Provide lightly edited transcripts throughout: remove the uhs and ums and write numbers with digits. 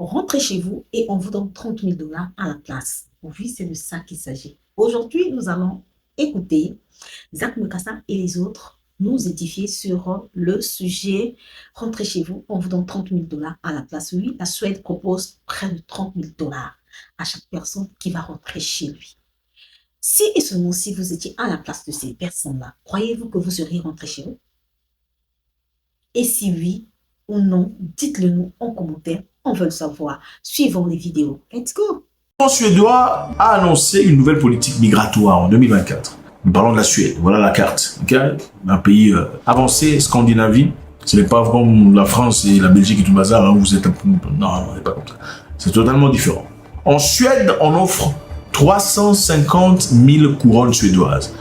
rentrez chez vous et on vous donne 30 000 $ à la place. Oui, c'est de ça qu'il s'agit. Aujourd'hui, nous allons écouter Zach Mukasa et les autres nous édifier sur le sujet rentrez chez vous, on vous donne 30 000 $ à la place. Oui, la Suède propose près de 30 000 $ à chaque personne qui va rentrer chez lui. Si et seulement si vous étiez à la place de ces personnes-là, croyez-vous que vous seriez rentré chez vous? Et si oui ou non, dites-le nous en commentaire. On veut le savoir. Suivons les vidéos. Let's go! Le gouvernement suédois a annoncé une nouvelle politique migratoire en 2024. Nous parlons de la Suède. Voilà la carte. Okay? Un pays avancé, Scandinavie. Ce n'est pas comme la France et la Belgique et tout le bazar. Hein, vous êtes un peu... Non, on n'est pas comme ça. C'est totalement différent. En Suède, on offre 350 000 couronnes suédoises,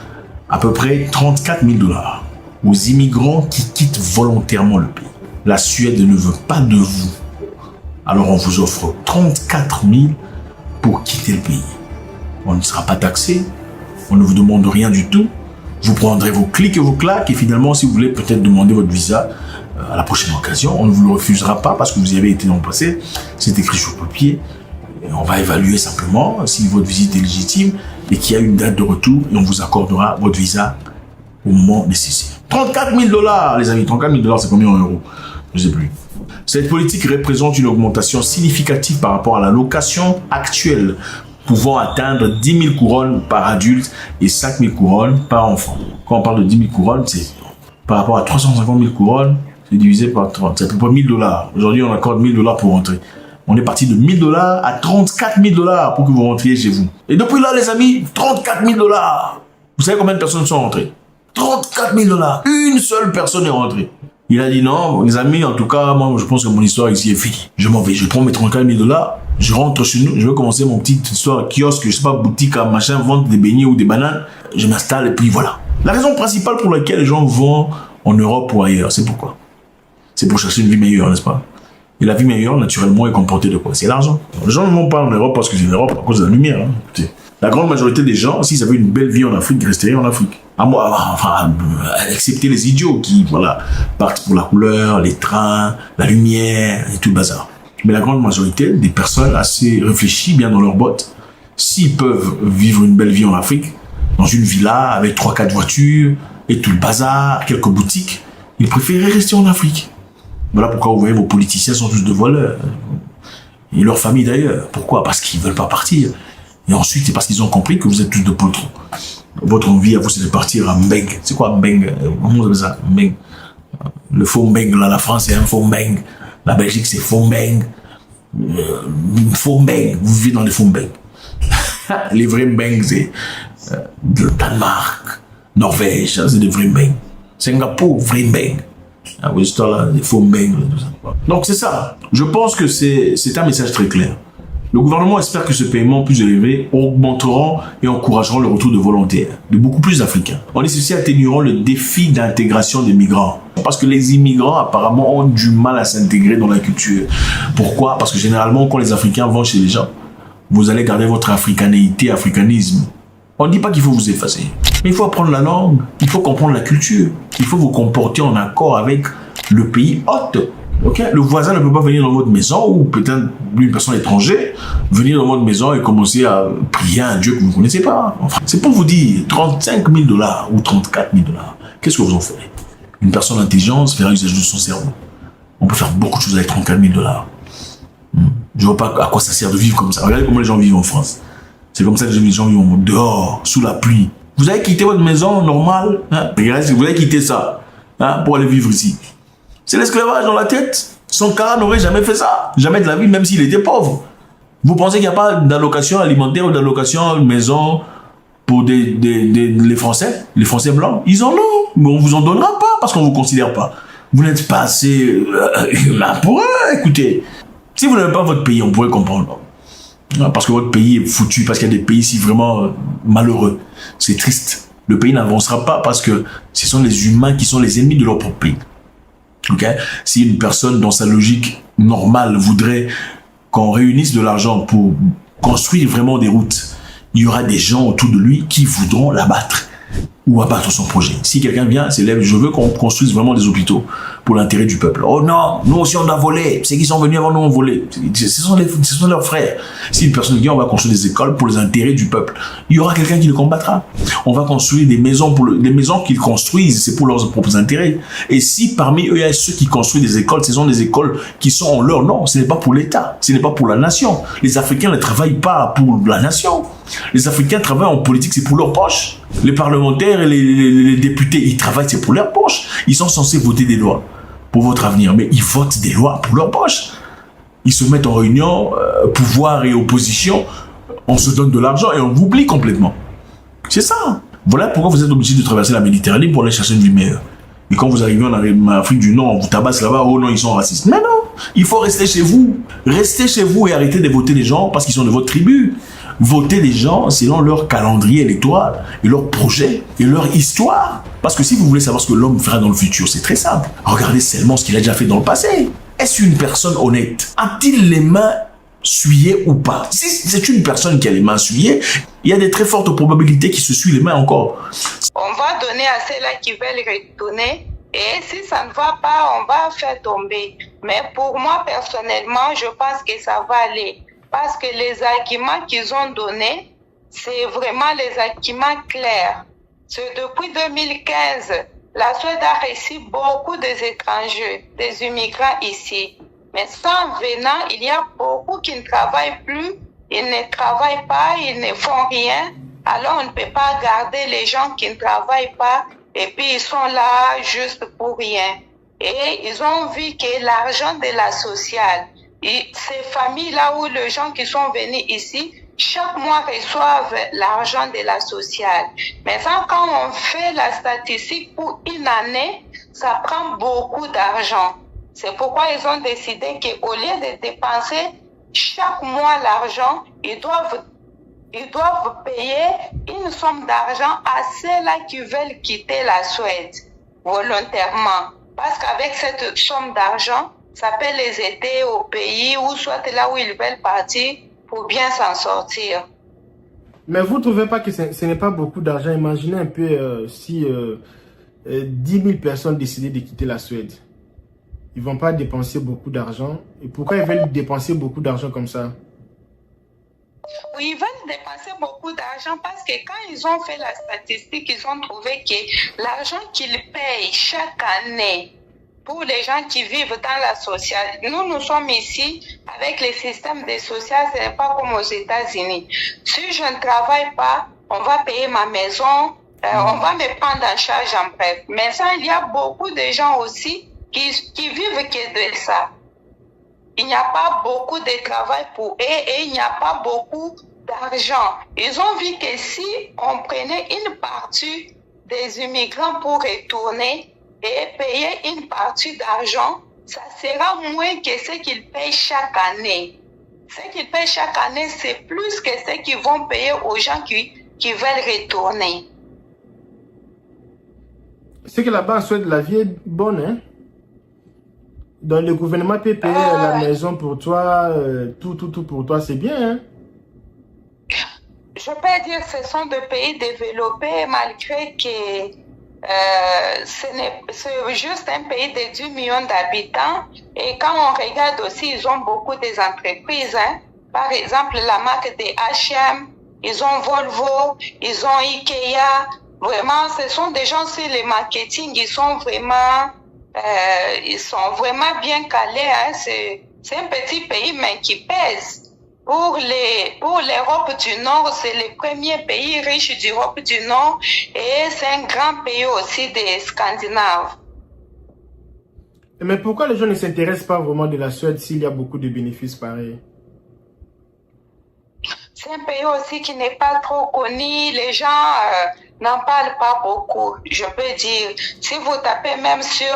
à peu près 34 000 $ aux immigrants qui quittent volontairement le pays. La Suède ne veut pas de vous. Alors on vous offre 34 000 pour quitter le pays. On ne sera pas taxé, on ne vous demande rien du tout. Vous prendrez vos clics et vos claques et finalement, si vous voulez peut-être demander votre visa à la prochaine occasion, on ne vous le refusera pas parce que vous y avez été dans le passé. C'est écrit sur papier. Et on va évaluer simplement si votre visite est légitime et qu'il y a une date de retour et on vous accordera votre visa au moment nécessaire. 34 000 $, les amis. 34 000 $, c'est combien en euros? Je ne sais plus. Cette politique représente une augmentation significative par rapport à la location actuelle, pouvant atteindre 10 000 couronnes par adulte et 5 000 couronnes par enfant. Quand on parle de 10 000 couronnes, c'est par rapport à 350 000 couronnes, c'est divisé par 30. C'est à peu près 1 000 $. Aujourd'hui, on accorde 1 000 $ pour rentrer. On est parti de 1 000 $ à 34 000 $ pour que vous rentriez chez vous. Et depuis là, les amis, 34 000 $. Vous savez combien de personnes sont rentrées? 34 000 $. Une seule personne est rentrée. Il a dit non, les amis, en tout cas, moi, je pense que mon histoire ici est finie. Je m'en vais, je prends mes 34 000 $, je rentre chez nous, je vais commencer mon petit histoire kiosque, je sais pas, boutique à machin, vendre des beignets ou des bananes. Je m'installe et puis voilà. La raison principale pour laquelle les gens vont en Europe ou ailleurs, c'est pourquoi? C'est pour chercher une vie meilleure, n'est-ce pas? Et la vie meilleure, naturellement, est comportée de quoi? C'est l'argent. Les gens ne vont pas en Europe parce que c'est l'Europe à cause de la lumière. Hein. Écoutez, la grande majorité des gens, s'ils avaient une belle vie en Afrique, resteraient en Afrique. À moi, enfin, excepté les idiots qui, voilà, partent pour la couleur, les trains, la lumière et tout le bazar. Mais la grande majorité des personnes assez réfléchies, bien dans leurs bottes, s'ils peuvent vivre une belle vie en Afrique, dans une villa avec 3-4 voitures et tout le bazar, quelques boutiques, ils préféraient rester en Afrique. Voilà pourquoi vous voyez vos politiciens sont tous de voleurs. Et leur famille d'ailleurs. Pourquoi? Parce qu'ils ne veulent pas partir. Et ensuite, c'est parce qu'ils ont compris que vous êtes tous de potrons. Votre envie à vous, c'est de partir à Mbeng. C'est quoi Mbeng? Comment on appelle ça? Mbeng. Le faux Mbeng, là, la France, c'est un faux Mbeng. La Belgique, c'est faux Mbeng. Faux Mbeng. Vous vivez dans les faux Mbeng. Les vrais Mbeng, c'est le Danemark, Norvège, c'est des vrais Mbeng. Singapour, vrai Mbeng. Ah oui, c'est là, des faux Mbeng. Donc c'est ça. Je pense que c'est un message très clair. Le gouvernement espère que ce paiement plus élevé augmenteront et encourageront le retour de volontaires, de beaucoup plus d'Africains. En ceci atténueront le défi d'intégration des migrants. Parce que les immigrants, apparemment, ont du mal à s'intégrer dans la culture. Pourquoi? Parce que généralement, quand les Africains vont chez les gens, vous allez garder votre africanéité, africanisme. On ne dit pas qu'il faut vous effacer. Mais il faut apprendre la langue, il faut comprendre la culture, il faut vous comporter en accord avec le pays hôte. Okay? Le voisin ne peut pas venir dans votre maison, ou peut-être une personne étrangère, venir dans votre maison et commencer à prier à un Dieu que vous ne connaissez pas. Enfin, c'est pour vous dire, 35 000 $ ou 34 000 $, qu'est-ce que vous en ferez? Une personne intelligente fera usage de son cerveau. On peut faire beaucoup de choses avec 34 000 $. Je ne vois pas à quoi ça sert de vivre comme ça. Regardez comment les gens vivent en France. C'est comme ça que les gens vivent dehors, sous la pluie. Vous avez quitté votre maison normale, hein? Regardez, vous avez quitté ça, hein, pour aller vivre ici. C'est l'esclavage dans la tête. Son cas n'aurait jamais fait ça. Jamais de la vie, même s'il était pauvre. Vous pensez qu'il n'y a pas d'allocation alimentaire ou d'allocation maison pour les Français? Les Français blancs, ils en ont. Mais on ne vous en donnera pas parce qu'on ne vous considère pas. Vous n'êtes pas assez humain pour eux. Écoutez, si vous n'avez pas votre pays, on pourrait comprendre. Parce que votre pays est foutu, parce qu'il y a des pays ici vraiment malheureux. C'est triste. Le pays n'avancera pas parce que ce sont les humains qui sont les ennemis de leur propre pays. Okay? Si une personne, dans sa logique normale, voudrait qu'on réunisse de l'argent pour construire vraiment des routes, il y aura des gens autour de lui qui voudront l'abattre ou abattre son projet. Si quelqu'un vient, s'élève, je veux qu'on construise vraiment des hôpitaux pour l'intérêt du peuple. Oh non, nous aussi on doit voler. Ceux qui sont venus avant nous ont volé. Ce sont leurs frères. Si une personne dit on va construire des écoles pour les intérêts du peuple, il y aura quelqu'un qui le combattra. On va construire des maisons des maisons qu'ils construisent, c'est pour leurs propres intérêts. Et si parmi eux il y a ceux qui construisent des écoles, ce sont des écoles qui sont en leur nom. Ce n'est pas pour l'État, ce n'est pas pour la nation. Les Africains ne travaillent pas pour la nation. Les Africains travaillent en politique, c'est pour leur poche. Les parlementaires et les députés, ils travaillent, c'est pour leur poche. Ils sont censés voter des lois pour votre avenir, mais ils votent des lois pour leur poche. Ils se mettent en réunion, pouvoir et opposition, on se donne de l'argent et on vous oublie complètement. C'est ça. Voilà pourquoi vous êtes obligé de traverser la Méditerranée pour aller chercher une vie meilleure. Et quand vous arrivez en Afrique du Nord, on vous tabasse là-bas, oh non, ils sont racistes. Mais non, il faut rester chez vous. Restez chez vous et arrêtez de voter les gens parce qu'ils sont de votre tribu. Votez les gens selon leur calendrier électoral et leur projet et leur histoire. Parce que si vous voulez savoir ce que l'homme fera dans le futur, c'est très simple. Regardez seulement ce qu'il a déjà fait dans le passé. Est-ce une personne honnête? A-t-il les mains souillées ou pas? Si c'est une personne qui a les mains souillées, il y a de très fortes probabilités qu'il se suit les mains encore. On va donner à ceux-là qui veulent retourner. Et si ça ne va pas, on va faire tomber. Mais pour moi, personnellement, je pense que ça va aller. Parce que les arguments qu'ils ont donnés, c'est vraiment les arguments clairs. C'est depuis 2015, la Suède a reçu beaucoup d'étrangers, des immigrants ici. Mais sans venant, il y a beaucoup qui ne travaillent plus, ils ne travaillent pas, ils ne font rien. Alors on ne peut pas garder les gens qui ne travaillent pas et puis ils sont là juste pour rien. Et ils ont vu que l'argent de la sociale, ces familles-là où les gens qui sont venus ici, chaque mois reçoivent l'argent de la sociale. Mais ça, quand on fait la statistique pour une année, ça prend beaucoup d'argent. C'est pourquoi ils ont décidé qu'au lieu de dépenser chaque mois l'argent, ils doivent payer une somme d'argent à ceux-là qui veulent quitter la Suède volontairement. Parce qu'avec cette somme d'argent, ça peut les aider au pays ou soit là où ils veulent partir pour bien s'en sortir. Mais vous ne trouvez pas que ce n'est pas beaucoup d'argent? Imaginez un peu si 10 000 personnes décidaient de quitter la Suède. Ils ne vont pas dépenser beaucoup d'argent. Et pourquoi ils veulent dépenser beaucoup d'argent comme ça? Oui, ils veulent dépenser beaucoup d'argent parce que quand ils ont fait la statistique, ils ont trouvé que l'argent qu'ils payent chaque année pour les gens qui vivent dans la sociale, nous sommes ici avec le système de social, ce n'est pas comme aux États-Unis. Si je ne travaille pas, on va payer ma maison, on va me prendre en charge en bref. Mais ça, il y a beaucoup de gens aussi qui vivent que de ça. Il n'y a pas beaucoup de travail pour eux et il n'y a pas beaucoup d'argent. Ils ont vu que si on prenait une partie des immigrants pour retourner et payer une partie d'argent, ça sera moins que ce qu'ils payent chaque année. Ce qu'ils payent chaque année, c'est plus que ce qu'ils vont payer aux gens qui veulent retourner. C'est que là-bas en Suède, la vie est bonne, hein? Donc le gouvernement peut payer la maison pour toi, tout pour toi, c'est bien, hein? Je peux dire que ce sont des pays développés malgré que c'est juste un pays de 10 millions d'habitants. Et quand on regarde aussi, ils ont beaucoup des entreprises, hein? Par exemple, la marque de H&M, ils ont Volvo, ils ont Ikea. Vraiment, ce sont des gens sur le marketing, ils sont vraiment bien calés, hein. C'est un petit pays, mais qui pèse. Pour l'Europe du Nord, c'est le premier pays riche d'Europe du Nord et c'est un grand pays aussi des Scandinaves. Mais pourquoi les gens ne s'intéressent pas vraiment de la Suède s'il y a beaucoup de bénéfices pareils? C'est un pays aussi qui n'est pas trop connu. Les gens n'en parlent pas beaucoup, je peux dire. Si vous tapez même sur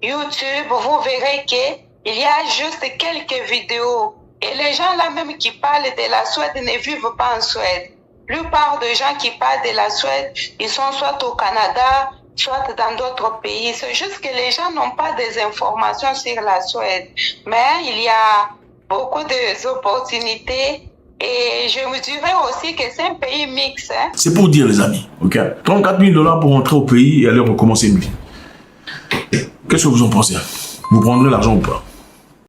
YouTube, vous verrez qu'il y a juste quelques vidéos. Et les gens là même qui parlent de la Suède ne vivent pas en Suède. La plupart des gens qui parlent de la Suède, ils sont soit au Canada, soit dans d'autres pays. C'est juste que les gens n'ont pas des informations sur la Suède. Mais il y a beaucoup d'opportunités. Et je vous dirais aussi que c'est un pays mixte. Hein? C'est pour dire, les amis, ok? 34 000 $ pour rentrer au pays et aller recommencer une vie. Qu'est-ce que vous en pensez? Vous prendrez l'argent ou pas?